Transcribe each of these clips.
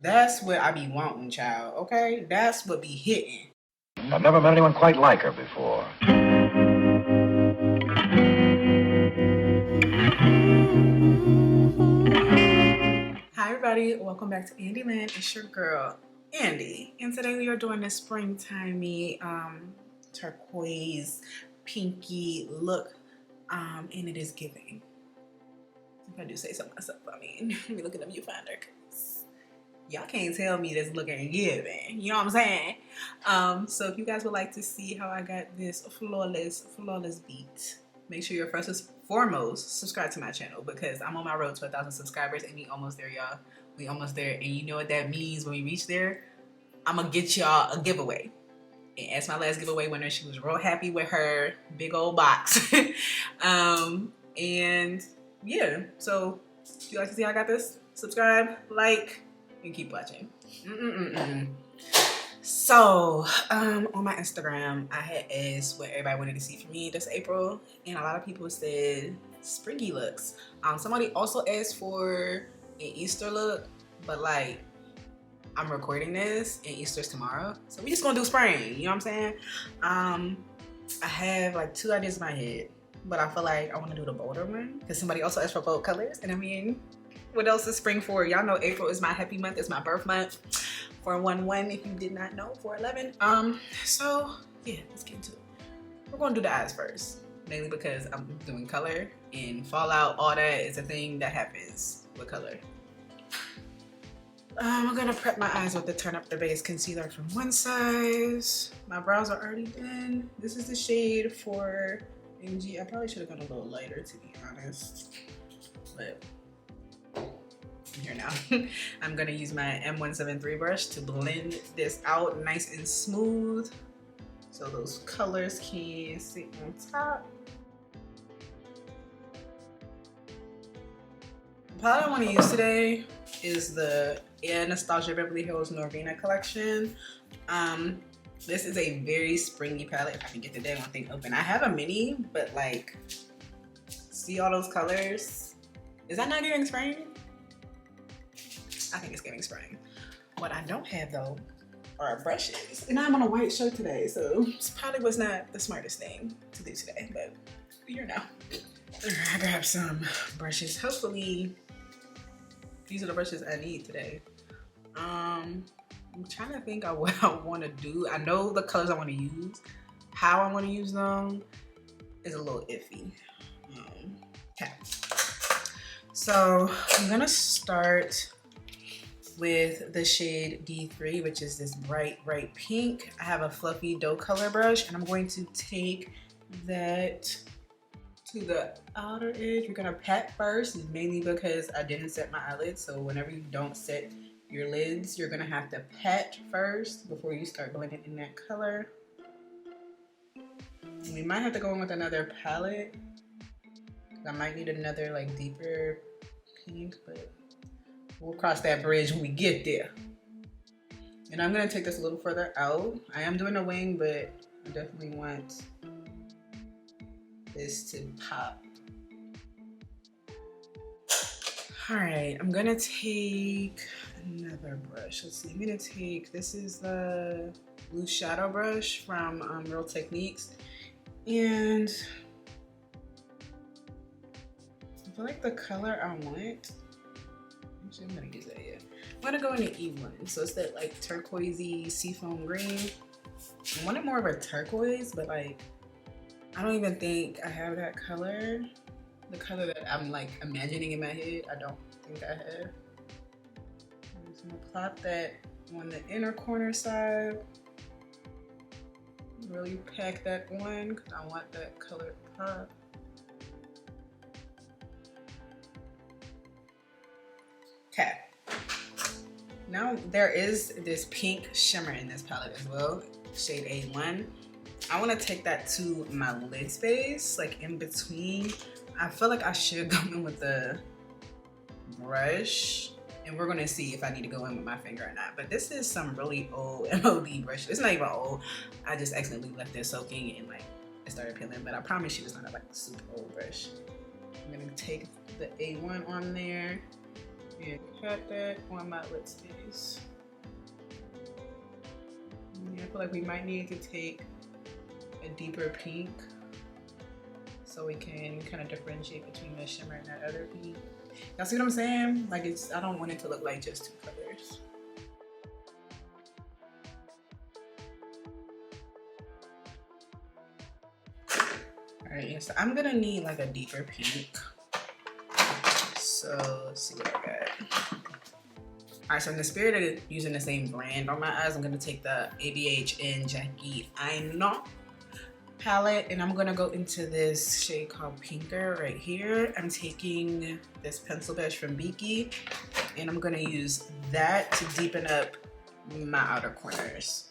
That's what I be wanting, child, okay? That's what be hitting. I've never met anyone quite like her before. Hi everybody, welcome back to Andieland. It's your girl, Andy. And today we are doing this springtimey turquoise pinky look. And it is giving. If I do say so myself, I mean, let me look at the viewfinder because y'all can't tell me this looking giving. You know what I'm saying? So if you guys would like to see how I got this flawless beat, make sure you're first and foremost subscribe to my channel because I'm on my road to 1,000 subscribers and we almost there, y'all. We almost there, and you know what that means when we reach there? I'm gonna get y'all a giveaway. And as my last giveaway winner, she was real happy with her big old box. And yeah, so if you like to see how I got this, subscribe, like, and keep watching. So on my Instagram, I had asked what everybody wanted to see from me this April, and a lot of people said springy looks. Somebody also asked for an Easter look, but like I'm recording this and Easter's tomorrow, so we just gonna do spring, you know what I'm saying? I have like 2 ideas in my head, but I feel like I want to do the bolder one because somebody also asked for bold colors, and I mean, what else is spring for? Y'all know April is my happy month, it's my birth month. 411 if you did not know, 411. So yeah, let's get into it. We're gonna do the eyes first, mainly because I'm doing color, and fallout, all that is a thing that happens with color. I'm gonna prep my eyes with the Turn Up the Base concealer from One Size. My brows are already done. This is the shade for MG. I probably should have gone a little lighter, to be honest, but I'm here now. I'm gonna use my M173 brush to blend this out nice and smooth so those colors can sit on top. The palette I want to use today is the Nostalgia Beverly Hills Norvina collection. This is a very springy palette. If I can get the damn thing open. I have a mini, but like, see all those colors? Is that not giving spring? I think it's giving spring. What I don't have though are brushes. And I'm on a white shirt today, so this probably was not the smartest thing to do today, but you know. I grabbed some brushes. Hopefully, these are the brushes I need today. I'm trying to think of what I want to do. I know the colors I want to use. How I want to use them is a little iffy. Okay. So I'm gonna start with the shade D3, which is this bright pink. I have a fluffy doe color brush, and I'm going to take that to the outer edge. We're gonna pat first, mainly because I didn't set my eyelids. So whenever you don't set your lids, you're gonna have to pat first before you start blending in that color. And we might have to go in with another palette. I might need another like deeper pink, but we'll cross that bridge when we get there. And I'm gonna take this a little further out. I am doing a wing, but I definitely want this to pop. All right, I'm gonna take another brush. Let's see, I'm gonna take, this is the loose shadow brush from Real Techniques. And I feel like the color I want, actually I'm gonna use that, yeah. I'm gonna go into E1. So it's that like turquoisey seafoam green. I wanted more of a turquoise, but like, I don't even think I have that color. The color that I'm like imagining in my head, I don't think I have. I'm just gonna plot that on the inner corner side. Really pack that on because I want that color to pop. Okay. Now there is this pink shimmer in this palette as well, shade A1. I want to take that to my lid space, like in between. I feel like I should go in with the brush, and we're gonna see if I need to go in with my finger or not. But this is some really old MOB brush. It's not even old. I just accidentally left it soaking and like it started peeling. But I promise you, it's not like a super old brush. I'm gonna take the A1 on there. Yeah, cut that on my lip space. Yeah, I feel like we might need to take a deeper pink so we can kind of differentiate between the shimmer and that other pink. Y'all see what I'm saying? Like I don't want it to look like just two colors. All right, so I'm gonna need like a deeper pink. So let's see what I got. All right, so in the spirit of using the same brand on my eyes, I'm gonna take the ABH and Jackie Aina palette, and I'm gonna go into this shade called Pinker right here. I'm taking this pencil brush from Beaky, and I'm gonna use that to deepen up my outer corners,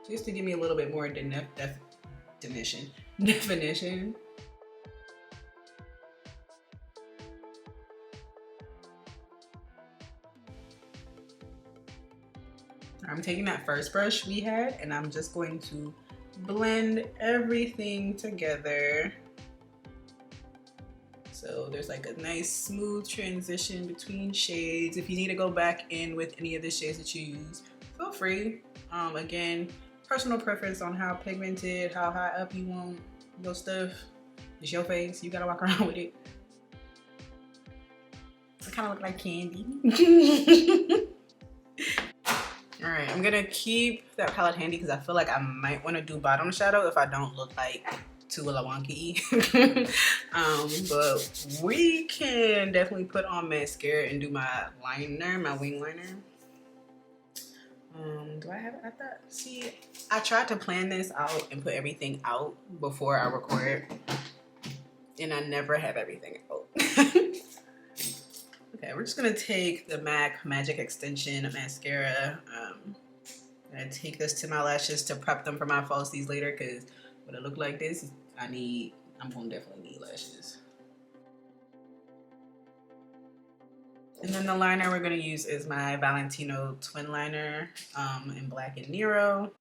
just to give me a little bit more definition. I'm taking that first brush we had, and I'm just going to blend everything together. So there's like a nice smooth transition between shades. If you need to go back in with any of the shades that you use, feel free. Again, personal preference on how pigmented, how high up you want your stuff. It's your face, you gotta walk around with it. I kind of look like candy. All right, I'm gonna keep that palette handy because I feel like I might want to do bottom shadow if I don't look like too wonky. But we can definitely put on mascara and do my liner, my wing liner. Do I have it at that? See, I tried to plan this out and put everything out before I record, and I never have everything out. Okay, we're just gonna take the MAC Magic Extension mascara. I'm gonna take this to my lashes to prep them for my falsies later, because when it look like this, I'm gonna definitely need lashes. And then the liner we're gonna use is my Valentino twin liner in Black and Nero.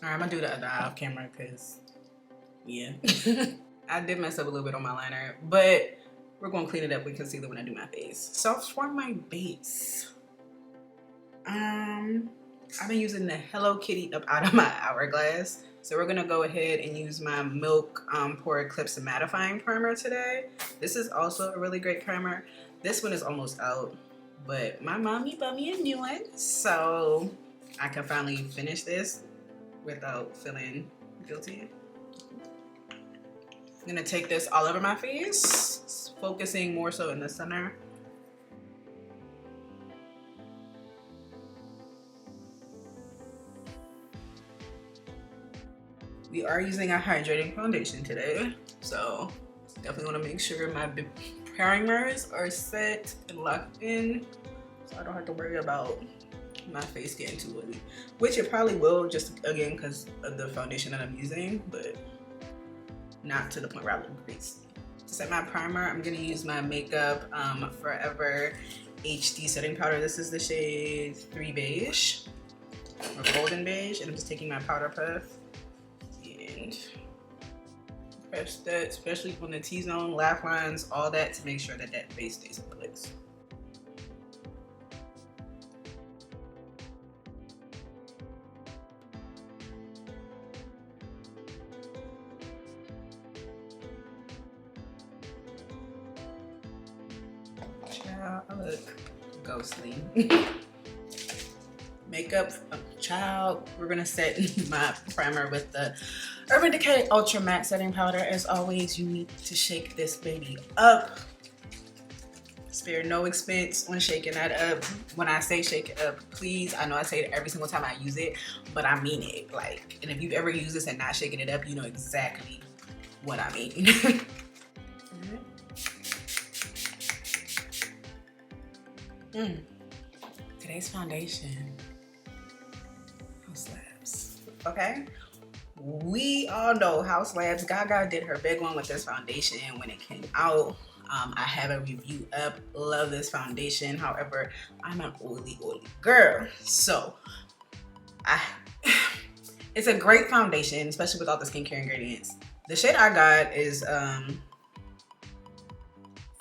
All right, I'm gonna do the other eye off camera because, yeah. I did mess up a little bit on my liner, but we're gonna clean it up with concealer when I do my face. So for my base, I've been using the Hello Kitty up out of my hourglass. So we're gonna go ahead and use my Milk Pore Eclipse Mattifying Primer today. This is also a really great primer. This one is almost out, but my mommy bought me a new one, so I can finally finish this without feeling guilty. I'm gonna take this all over my face, focusing more so in the center. We are using a hydrating foundation today, so definitely wanna make sure my primers are set and locked in, so I don't have to worry about my face getting too oily, which it probably will, just again because of the foundation that I'm using, but not to the point where I look greasy. To set my primer, I'm gonna use my Makeup Forever HD setting powder. This is the shade 3 Beige, or Golden Beige, and I'm just taking my powder puff and press that, especially on the T-zone, laugh lines, all that, to make sure that that base stays in place. I look ghostly. Makeup, child. We're gonna set my primer with the Urban Decay Ultra Matte Setting Powder. As always, you need to shake this baby up. Spare no expense on shaking that up. When I say shake it up, please, I know I say it every single time I use it, but I mean it. Like, and if you've ever used this and not shaking it up, you know exactly what I mean. Today's foundation, Haus Labs. Okay, we all know Haus Labs. Gaga did her big one with this foundation when it came out. I have a review up. Love this foundation. However, I'm an oily girl. So it's a great foundation, especially with all the skincare ingredients. The shade I got is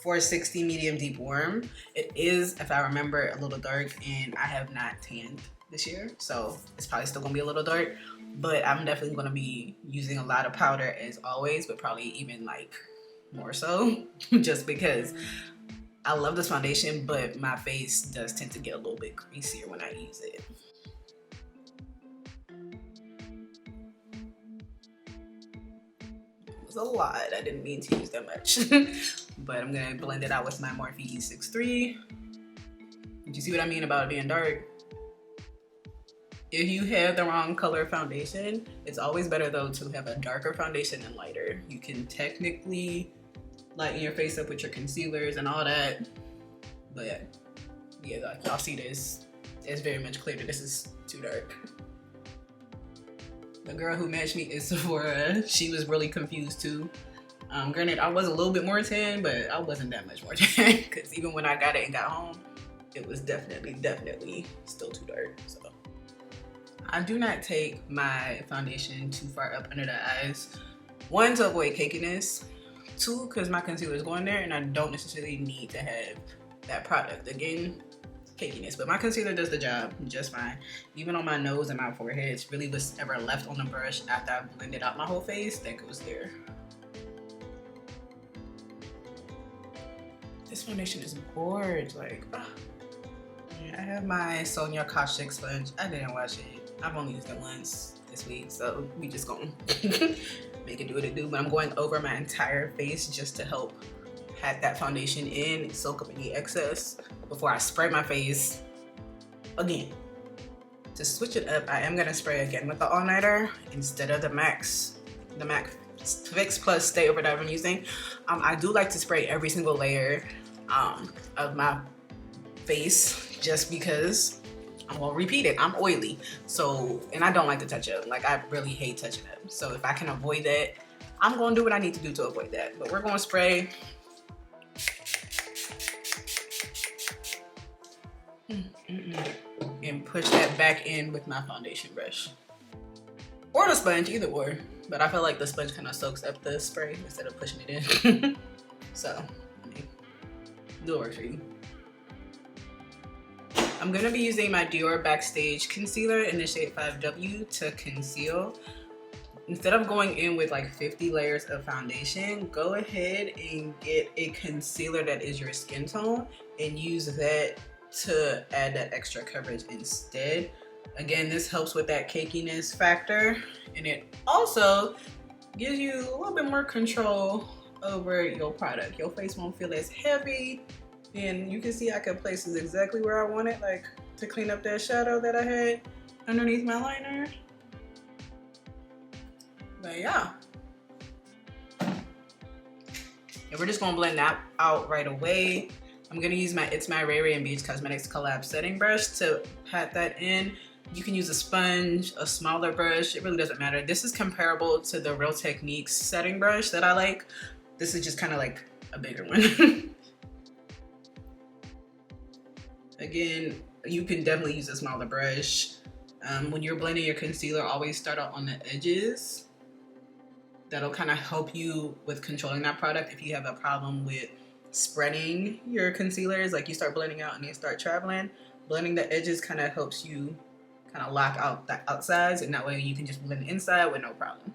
460 medium deep warm. It is, if I remember, a little dark, and I have not tanned this year, so it's probably still gonna be a little dark, but I'm definitely gonna be using a lot of powder as always, but probably even like more so just because I love this foundation, but my face does tend to get a little bit greasier when I use it. It was a lot. I didn't mean to use that much. But I'm gonna blend it out with my Morphe E63. Did you see what I mean about it being dark? If you have the wrong color foundation, it's always better though to have a darker foundation and lighter. You can technically lighten your face up with your concealers and all that, but yeah, like y'all see this, it's very much clear that this is too dark. The girl who matched me is Sephora. She was really confused too. Granted, I was a little bit more tan, but I wasn't that much more tan because even when I got it and got home, it was definitely still too dark. So I do not take my foundation too far up under the eyes. One, to avoid cakiness. Two, because my concealer is going there and I don't necessarily need to have that product. Again, cakiness, but my concealer does the job just fine. Even on my nose and my forehead, it's really what's ever left on the brush after I blended out my whole face that goes there. This foundation is gorgeous. Like, I have my Sonia Caustic sponge. I didn't wash it. I've only used it once this week, so we just gonna make it do what it do. But I'm going over my entire face just to help pat that foundation in, soak up any excess before I spray my face again. To switch it up, I am gonna spray again with the all-nighter instead of the MAC Fix Plus Stay Over that I'm using. I do like to spray every single layer of my face just because I'm gonna repeat it. I'm oily, so, and I don't like to touch up. Like, I really hate touching up. So if I can avoid that, I'm gonna do what I need to do to avoid that. But we're gonna spray. And push that back in with my foundation brush. Or the sponge, either or. But I feel like the sponge kind of soaks up the spray instead of pushing it in. So, do it work for you. I'm gonna be using my Dior Backstage concealer in the shade 5W to conceal. Instead of going in with like 50 layers of foundation, go ahead and get a concealer that is your skin tone and use that to add that extra coverage instead. Again, this helps with that cakiness factor, and it also gives you a little bit more control over your product. Your face won't feel as heavy, and you can see I can place this exactly where I want it, like to clean up that shadow that I had underneath my liner. But yeah. And we're just gonna blend that out right away. I'm gonna use my It's My Ray Ray and BH Cosmetics collab setting brush to pat that in. You can use a sponge, a smaller brush, it really doesn't matter. This is comparable to the Real Techniques setting brush that I like. This is just kind of like a bigger one. Again, you can definitely use a smaller brush. When you're blending your concealer, always start out on the edges. That'll kind of help you with controlling that product if you have a problem with spreading your concealers, like you start blending out and you start traveling. Blending the edges kind of helps you kind of lock out the outsides, and that way you can just blend the inside with no problem.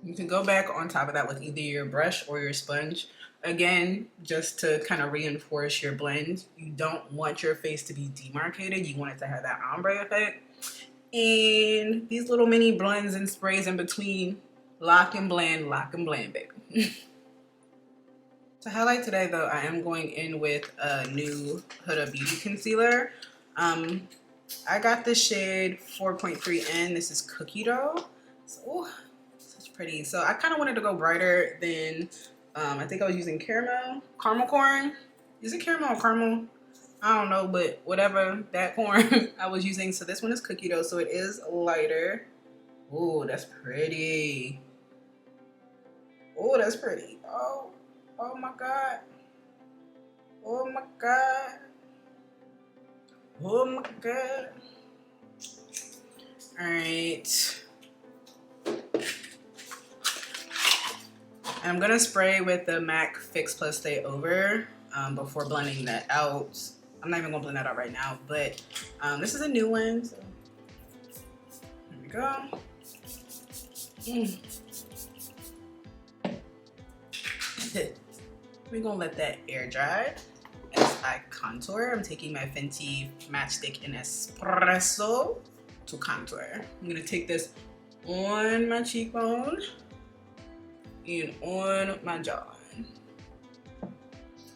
You can go back on top of that with either your brush or your sponge. Again, just to kind of reinforce your blend. You don't want your face to be demarcated. You want it to have that ombre effect. And these little mini blends and sprays in between, lock and blend, baby. To highlight today though, I am going in with a new Huda Beauty concealer. I got the shade 4.3N. This is Cookie Dough. So, such pretty. So I kind of wanted to go brighter than, I think I was using caramel corn. Is it caramel or caramel? I don't know, but whatever that corn I was using. So this one is cookie dough, so it is lighter. Oh, that's pretty. Oh, that's pretty. Oh, oh my God. Oh my God. Oh my God. All right. I'm gonna spray with the MAC Fix Plus Stay Over before blending that out. I'm not even gonna blend that out right now, but this is a new one. So here we go. We're gonna let that air dry as I contour. I'm taking my Fenty Matchstick in Espresso to contour. I'm gonna take this on my cheekbone and on my jawline.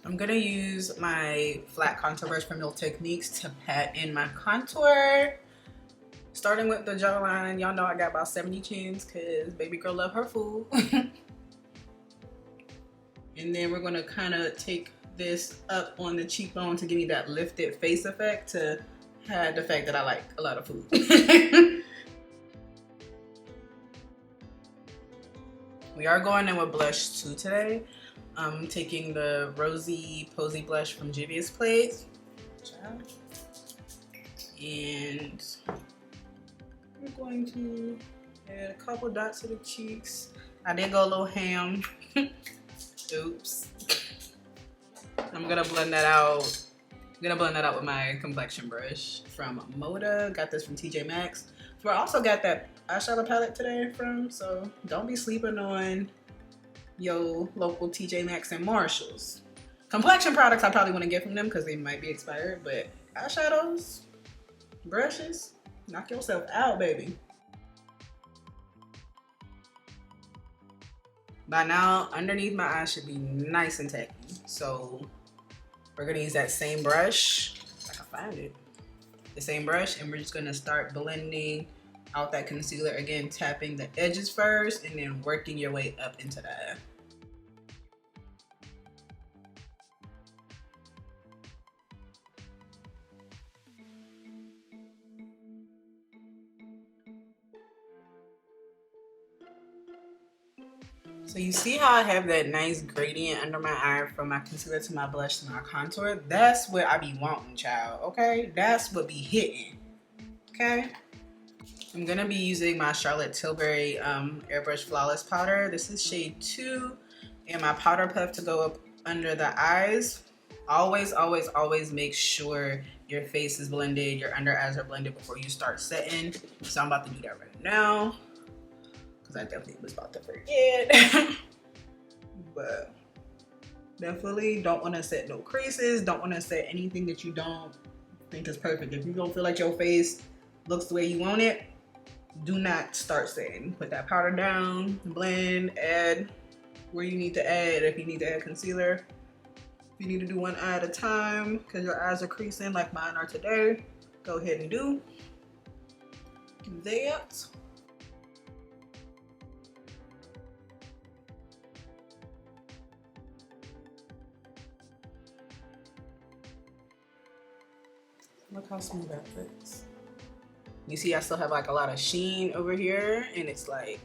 I'm gonna use my flat contour brush from Real Techniques to pat in my contour. Starting with the jawline, y'all know I got about 70 chins because baby girl love her food. And then we're gonna kind of take this up on the cheekbone to give me that lifted face effect to hide the fact that I like a lot of food. We are going in with blush too today. I'm taking the Rosey Posey blush from Juvia's Place. And we're going to add a couple dots to the cheeks. I did go a little ham. Oops. I'm gonna blend that out. I'm gonna blend that out with my complexion brush from Mocha. Got this from TJ Maxx. So I also got that eyeshadow palette today from, so don't be sleeping on your local TJ Maxx and Marshalls. Complexion products I probably want to get from them because they might be expired, but eyeshadows, brushes, knock yourself out, baby. By now, underneath my eye should be nice and tacky. So we're gonna use that same brush, if I can find it. The same brush, and we're just gonna start blending out that concealer. Again, tapping the edges first and then working your way up into the eye. So you see how I have that nice gradient under my eye from my concealer to my blush to my contour? That's what I be wanting, child, okay? That's what be hitting, okay? I'm gonna be using my Charlotte Tilbury Airbrush Flawless Powder. This is shade 2, and my powder puff to go up under the eyes. Always, always, always make sure your face is blended, your under eyes are blended before you start setting. So I'm about to do that right now, because I definitely was about to forget. But definitely don't want to set no creases, don't want to set anything that you don't think is perfect. If you don't feel like your face looks the way you want it, do not start setting. Put that powder down, blend, add where you need to add. If you need to add concealer, if you need to do one eye at a time because your eyes are creasing like mine are today, go ahead and do that. Look how smooth that fits. You see I still have like a lot of sheen over here, and it's like,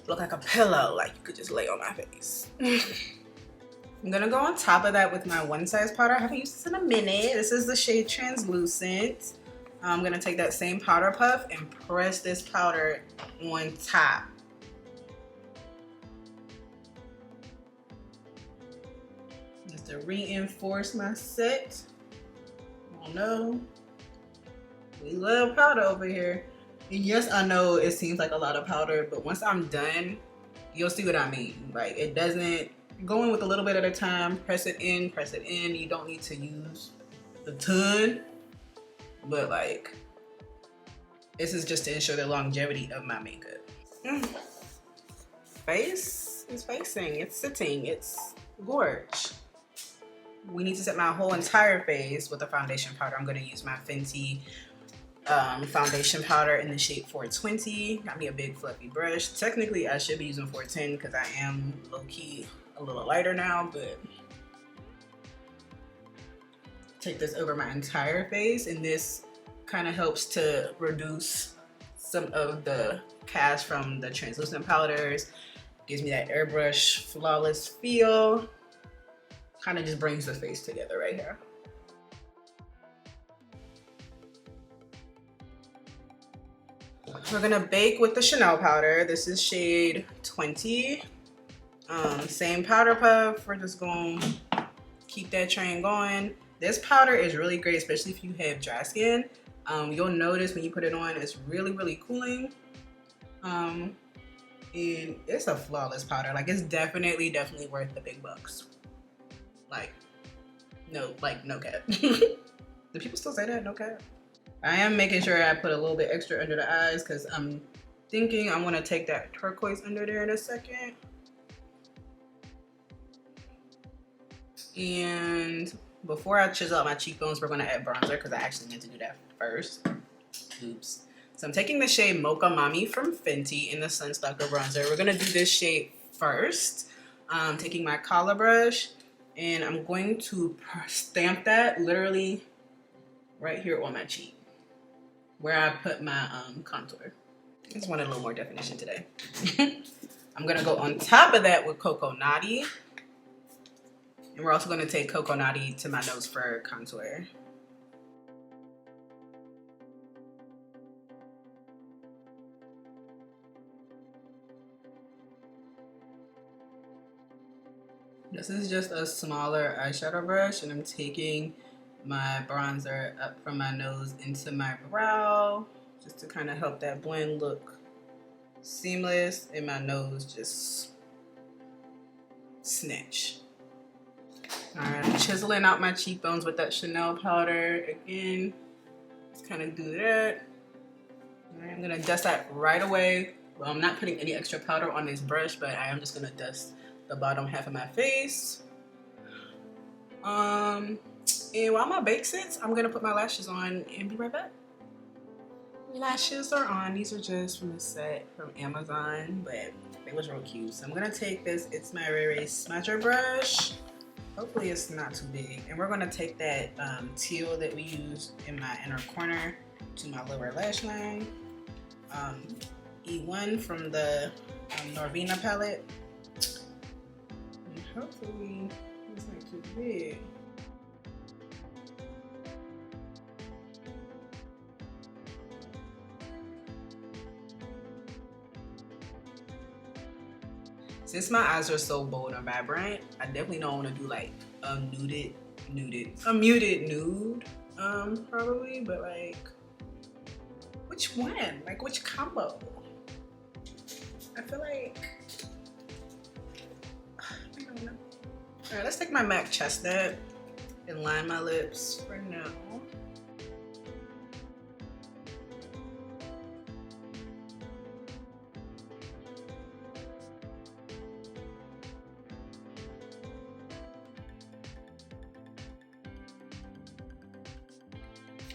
look like a pillow, like you could just lay on my face. I'm gonna go on top of that with my One Size powder. I haven't used this in a minute. This is the shade Translucent. I'm gonna take that same powder puff and press this powder on top. Just to reinforce my set. Oh no. We love powder over here. And yes, I know it seems like a lot of powder, but once I'm done, you'll see what I mean. Like, it doesn't, go in with a little bit at a time, press it in, press it in. You don't need to use a ton, but like, this is just to ensure the longevity of my makeup. Face is facing, it's sitting, it's gorge. We need to set my whole entire face with a foundation powder. I'm gonna use my Fenty foundation powder in the shade 420. Got me a big fluffy brush. Technically, I should be using 410 because I am low-key a little lighter now, but take this over my entire face, and this kind of helps to reduce some of the cast from the translucent powders. Gives me that airbrush flawless feel. Kind of just brings the face together right here. We're gonna bake with the Chanel powder. This is shade 20. Same powder puff. We're just gonna keep that train going. This powder is really great, especially if you have dry skin. You'll notice when you put it on, it's really, really cooling. And it's a flawless powder. Like, it's definitely worth the big bucks. Like no cap. Do people still say that? No cap. I am making sure I put a little bit extra under the eyes because I'm thinking I want to take that turquoise under there in a second. And before I chisel out my cheekbones, we're going to add bronzer because I actually meant to do that first. Oops. So I'm taking the shade Mocha Mami from Fenty in the Sunstalk'r bronzer. We're going to do this shade first. Taking my collar brush, and I'm going to stamp that literally right here on my cheek where I put my contour. I just wanted a little more definition today. I'm going to go on top of that with Coco Naughty. And we're also going to take Coco Naughty to my nose for contour. This is just a smaller eyeshadow brush, and I'm taking my bronzer up from my nose into my brow just to kind of help that blend look seamless and my nose just snatch. Alright, I'm chiseling out my cheekbones with that Chanel powder again. Just kind of do that. Alright, I'm gonna dust that right away. Well, I'm not putting any extra powder on this brush, but I am just gonna dust the bottom half of my face. And while my bake sits, I'm gonna put my lashes on and be right back. Lashes are on. These are just from a set from Amazon, but they was real cute. So I'm gonna take this It's My Ray Smudger brush. Hopefully it's not too big. And we're gonna take that teal that we used in my inner corner to my lower lash line. E1 from the Norvina palette. And hopefully it's not too big. Since my eyes are so bold and vibrant, I definitely don't want to do like a muted nude, probably, but like, which one? Like, which combo? I feel like, I don't know. All right, let's take my MAC Chestnut and line my lips for now.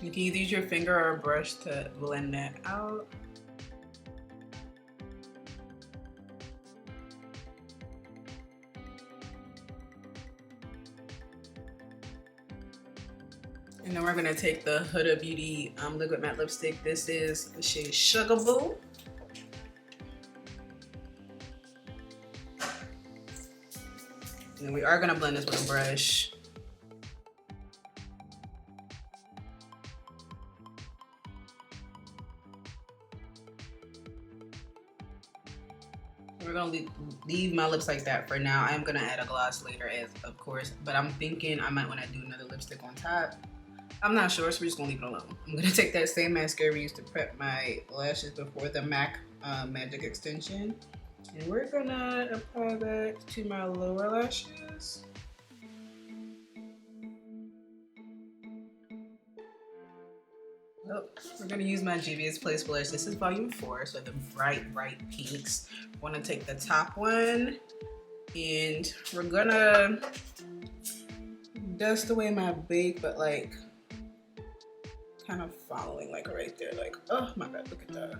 You can either use your finger or a brush to blend that out. And then we're gonna take the Huda Beauty liquid matte lipstick. This is the shade Sugar Boo. And we are gonna blend this with a brush. We're gonna leave my lips like that for now. I am gonna add a gloss later, as of course, but I'm thinking I might want to do another lipstick on top. I'm not sure, so we're just gonna leave it alone. I'm gonna take that same mascara we used to prep my lashes before, the MAC Magic Extension, and we're gonna apply that to my lower lashes. Oh, we're gonna use my Juvia's Place blush. This is volume 4, so the bright pinks. I want to take the top one, and we're gonna dust away my bake, but like kind of following like right there. Like, oh my god, look at that.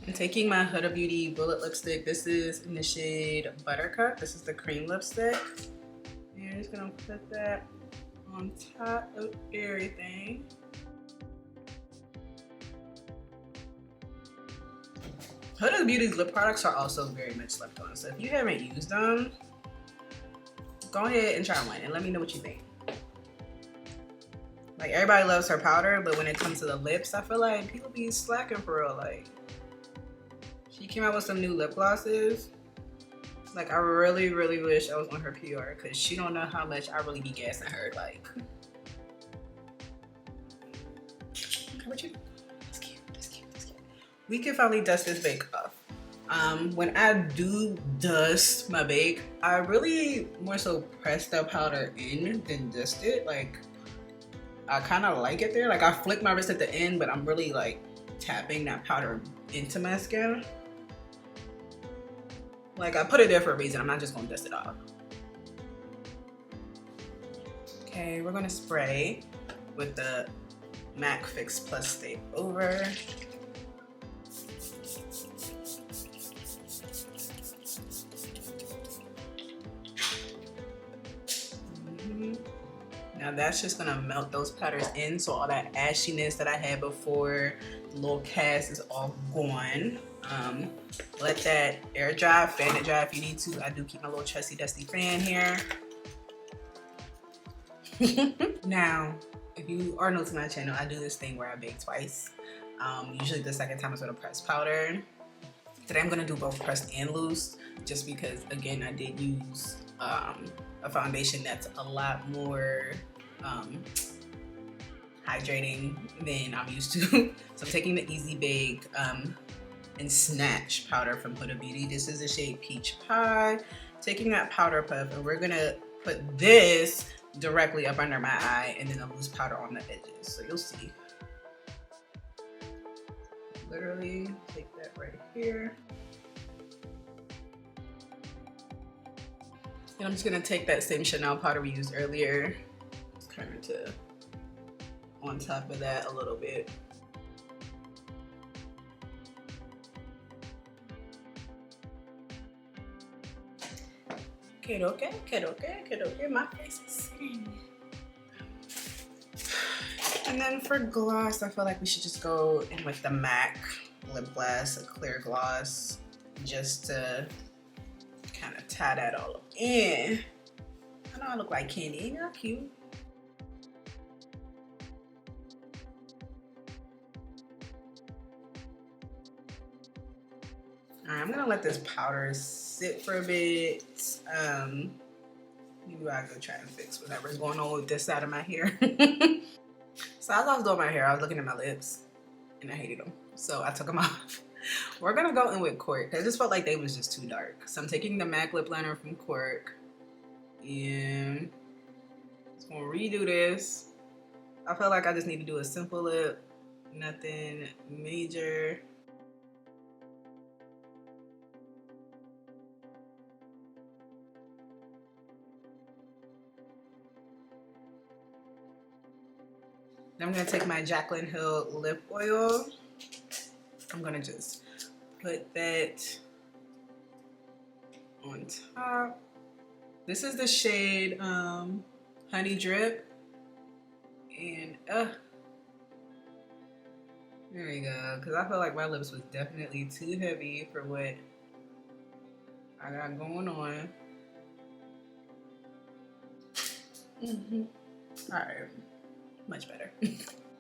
I'm taking my Huda Beauty Bullet Lipstick. This is in the shade Buttercup. This is the cream lipstick. And I'm just gonna put that on top of everything. Huda Beauty's lip products are also very much slept on. So if you haven't used them, go ahead and try one and let me know what you think. Like, everybody loves her powder, but when it comes to the lips, I feel like people be slacking for real. Like, she came out with some new lip glosses. Like, I really, really wish I was on her PR because she don't know how much I really be gassing her. Like, what you? That's cute. That's cute. That's cute. We can finally dust this bake off. When I do dust my bake, I really more so press the powder in than dust it. Like, I kind of like it there. Like, I flick my wrist at the end, but I'm really like tapping that powder into my skin. Like, I put it there for a reason. I'm not just gonna dust it off. Okay, we're gonna spray with the MAC Fix Plus Stay Over. Now that's just gonna melt those powders in, so all that ashiness that I had before, the little cast, is all gone. Let that air dry, fan it dry if you need to. I do keep my little trusty dusty fan here. Now, if you are new to my channel, I do this thing where I bake twice. Usually the second time is with a pressed powder. Today I'm gonna do both pressed and loose, just because, again, I did use a foundation that's a lot more hydrating than I'm used to. So I'm taking the Easy Bake and Snatch powder from Huda Beauty. This is the shade Peach Pie. Taking that powder puff, and we're gonna put this directly up under my eye and then a loose powder on the edges. So you'll see. Literally take that right here. And I'm just gonna take that same Chanel powder we used earlier, just kind of to on top of that a little bit. Okay, my face is sitting. And then for gloss, I feel like we should just go in with the MAC lip gloss, a clear gloss, just to kind of tie that all up in. I know I look like candy, ain't that cute? Alright, I'm gonna let this powder sit for a bit. Maybe I'll go try and fix whatever's going on with this side of my hair. So as I was doing my hair, I was looking at my lips and I hated them. So I took them off. We're gonna go in with Cork. I just felt like they was just too dark. So I'm taking the MAC lip liner from Cork and just gonna redo this. I feel like I just need to do a simple lip, nothing major. Then I'm gonna take my Jaclyn Hill lip oil. I'm gonna just put that on top. This is the shade Honey Drip. And there we go. Because I feel like my lips was definitely too heavy for what I got going on. Alright. Much better.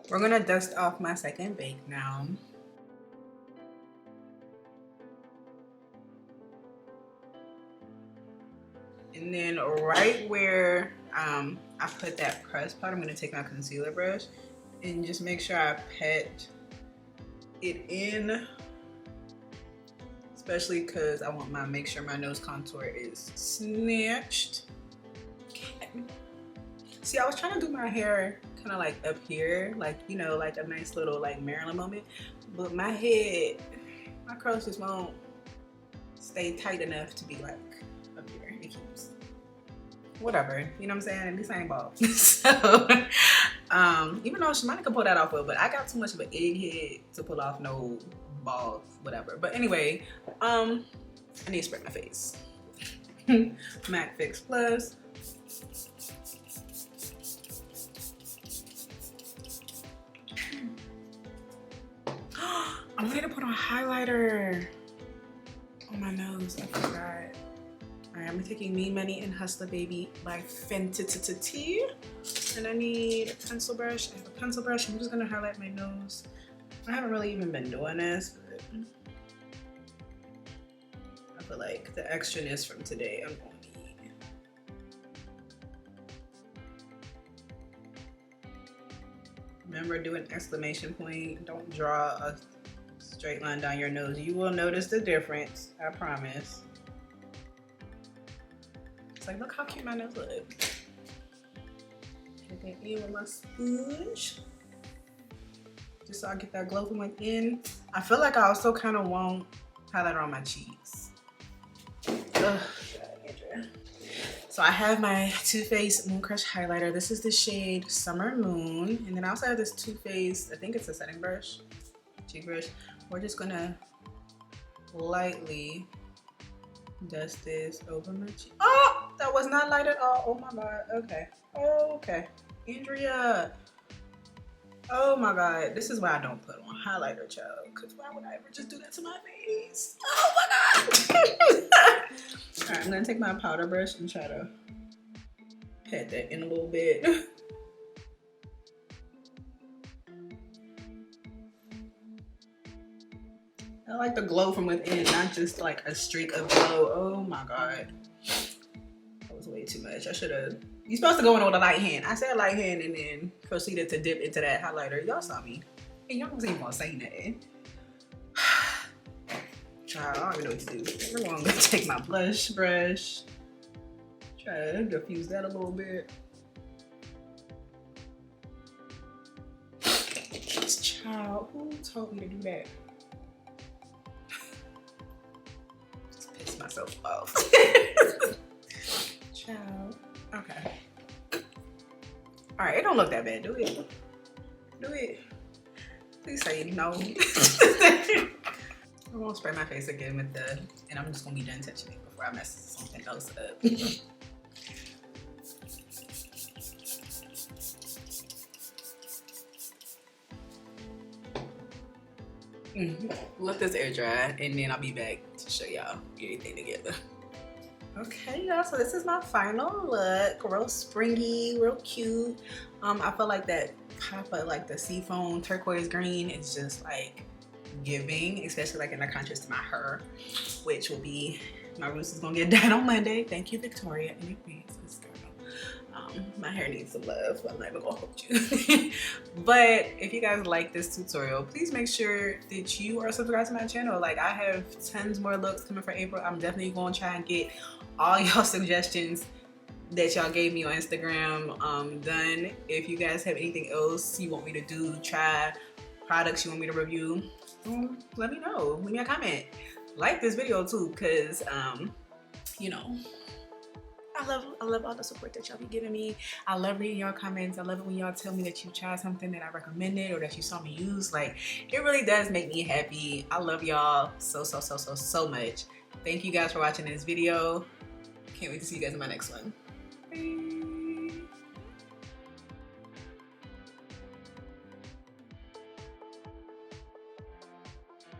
We're gonna dust off my second bake now. And then right where I put that pressed powder, I'm gonna take my concealer brush and just make sure I pat it in, especially because I want make sure my nose contour is snatched. See, I was trying to do my hair kind of like up here, like, you know, like a nice little like Marilyn moment, but my head, my curls just won't stay tight enough to be like up here. It keeps whatever, you know what I'm saying? This ain't bald. So Even though Shimani could pull that off well, but I got too much of an egghead to pull off no balls, whatever. But anyway, I need to spray my face. MAC Fix Plus. I wanted to put on highlighter on my nose. I forgot. All right, I'm taking Me Money and Hustla Baby by Fenty. And I need a pencil brush. I have a pencil brush. I'm just gonna highlight my nose. I haven't really even been doing this, but I feel like the extraness from today I'm going to need. Remember, do an exclamation point. Don't draw a straight line down your nose. You will notice the difference, I promise. It's like, look how cute my nose looks. Get that in with my sponge. Just so I get that glow from within. I feel like I also kind of want highlighter on my cheeks. Ugh. So I have my Too Faced Moon Crush highlighter. This is the shade Summer Moon. And then I also have this Too Faced, I think it's a setting brush, cheek brush. We're just gonna lightly dust this over my cheek. Oh, that was not light at all. Oh my God, okay. Oh, okay, Andrea. Oh my God, this is why I don't put on highlighter, child. Cause why would I ever just do that to my face? Oh my God. All right, I'm gonna take my powder brush and try to pat that in a little bit. I like the glow from within, not just like a streak of glow. Oh my God. That was way too much. I should have. You're supposed to go in with a light hand. I said light hand and then proceeded to dip into that highlighter. Y'all saw me. And y'all wasn't even gonna say nothing. Child, I don't even know what to do. I'm gonna take my blush brush. Try to diffuse that a little bit. Child, who told me to do that? Just pissed myself off. Child. Okay. All right, it don't look that bad, do it? Do it. Please say no. I'm gonna spray my face again with the, and I'm just gonna be done touching it before I mess something else up. Let this air dry, and then I'll be back to show y'all everything together. Okay, y'all, so this is my final look. Real springy, real cute. I feel like that pop of like the seafoam turquoise green is just like giving, especially like in the contrast to my hair, which will be, my roots is gonna get dyed on Monday. Thank you, Victoria, in advance. My hair needs some love, so I'm not even gonna hold you. But if you guys like this tutorial, please make sure that you are subscribed to my channel. Like, I have tons more looks coming for April. I'm definitely gonna try and get all y'all suggestions that y'all gave me on Instagram done. If you guys have anything else you want me to do, try, products you want me to review, let me know. Leave me a comment. Like this video too, because you know, I love all the support that y'all be giving me. I love reading your comments. I love it when y'all tell me that you tried something that I recommended or that you saw me use. Like, it really does make me happy. I love y'all so much. Thank you guys for watching this video. Can't wait to see you guys in my next one. Bye.